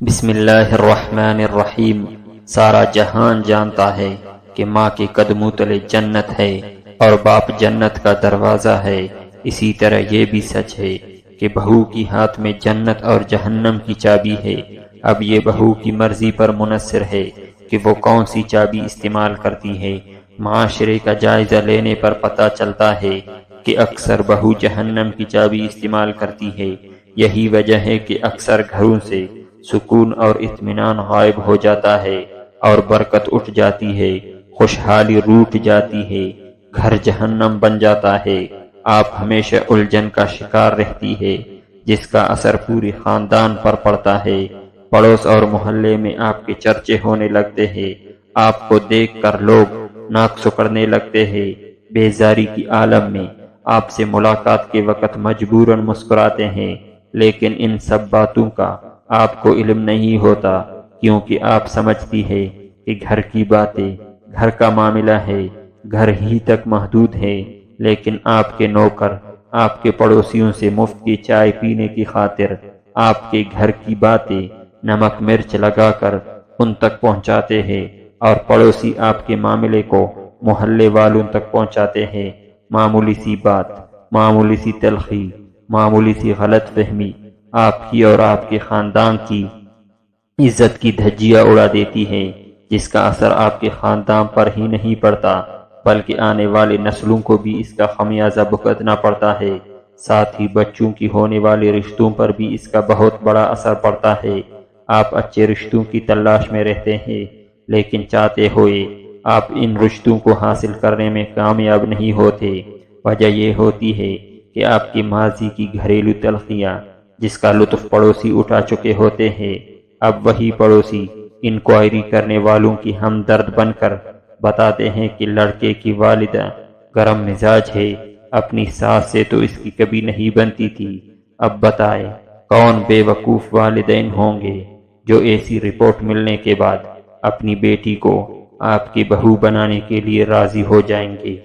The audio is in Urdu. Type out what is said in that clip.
بسم اللہ الرحمن الرحیم۔ سارا جہان جانتا ہے کہ ماں کے قدموں تلے جنت ہے اور باپ جنت کا دروازہ ہے۔ اسی طرح یہ بھی سچ ہے کہ بہو کی ہاتھ میں جنت اور جہنم کی چابی ہے۔ اب یہ بہو کی مرضی پر منحصر ہے کہ وہ کون سی چابی استعمال کرتی ہے۔ معاشرے کا جائزہ لینے پر پتہ چلتا ہے کہ اکثر بہو جہنم کی چابی استعمال کرتی ہے۔ یہی وجہ ہے کہ اکثر گھروں سے سکون اور اطمینان غائب ہو جاتا ہے اور برکت اٹھ جاتی ہے، خوشحالی روٹھ جاتی ہے، گھر جہنم بن جاتا ہے۔ آپ ہمیشہ الجھن کا شکار رہتی ہے جس کا اثر پوری خاندان پر پڑتا ہے۔ پڑوس اور محلے میں آپ کے چرچے ہونے لگتے ہیں، آپ کو دیکھ کر لوگ ناک سکڑنے لگتے ہیں۔ بیزاری کی عالم میں آپ سے ملاقات کے وقت مجبوراً مسکراتے ہیں، لیکن ان سب باتوں کا آپ کو علم نہیں ہوتا، کیونکہ آپ سمجھتی ہے کہ گھر کی باتیں گھر کا معاملہ ہے، گھر ہی تک محدود ہے۔ لیکن آپ کے نوکر آپ کے پڑوسیوں سے مفت کی چائے پینے کی خاطر آپ کے گھر کی باتیں نمک مرچ لگا کر ان تک پہنچاتے ہیں، اور پڑوسی آپ کے معاملے کو محلے والوں تک پہنچاتے ہیں۔ معمولی سی بات، معمولی سی تلخی، معمولی سی غلط فہمی آپ کی اور آپ کے خاندان کی عزت کی دھجیاں اڑا دیتی ہے، جس کا اثر آپ کے خاندان پر ہی نہیں پڑتا بلکہ آنے والی نسلوں کو بھی اس کا خمیازہ بھگتنا پڑتا ہے۔ ساتھ ہی بچوں کی ہونے والے رشتوں پر بھی اس کا بہت بڑا اثر پڑتا ہے۔ آپ اچھے رشتوں کی تلاش میں رہتے ہیں، لیکن چاہتے ہوئے آپ ان رشتوں کو حاصل کرنے میں کامیاب نہیں ہوتے۔ وجہ یہ ہوتی ہے کہ آپ کی ماضی کی گھریلو تلخیاں جس کا لطف پڑوسی اٹھا چکے ہوتے ہیں، اب وہی پڑوسی انکوائری کرنے والوں کی ہمدرد بن کر بتاتے ہیں کہ لڑکے کی والدہ گرم مزاج ہے، اپنی ساس سے تو اس کی کبھی نہیں بنتی تھی۔ اب بتائے کون بے وقوف والدین ہوں گے جو ایسی رپورٹ ملنے کے بعد اپنی بیٹی کو آپ کی بہو بنانے کے لیے راضی ہو جائیں گے۔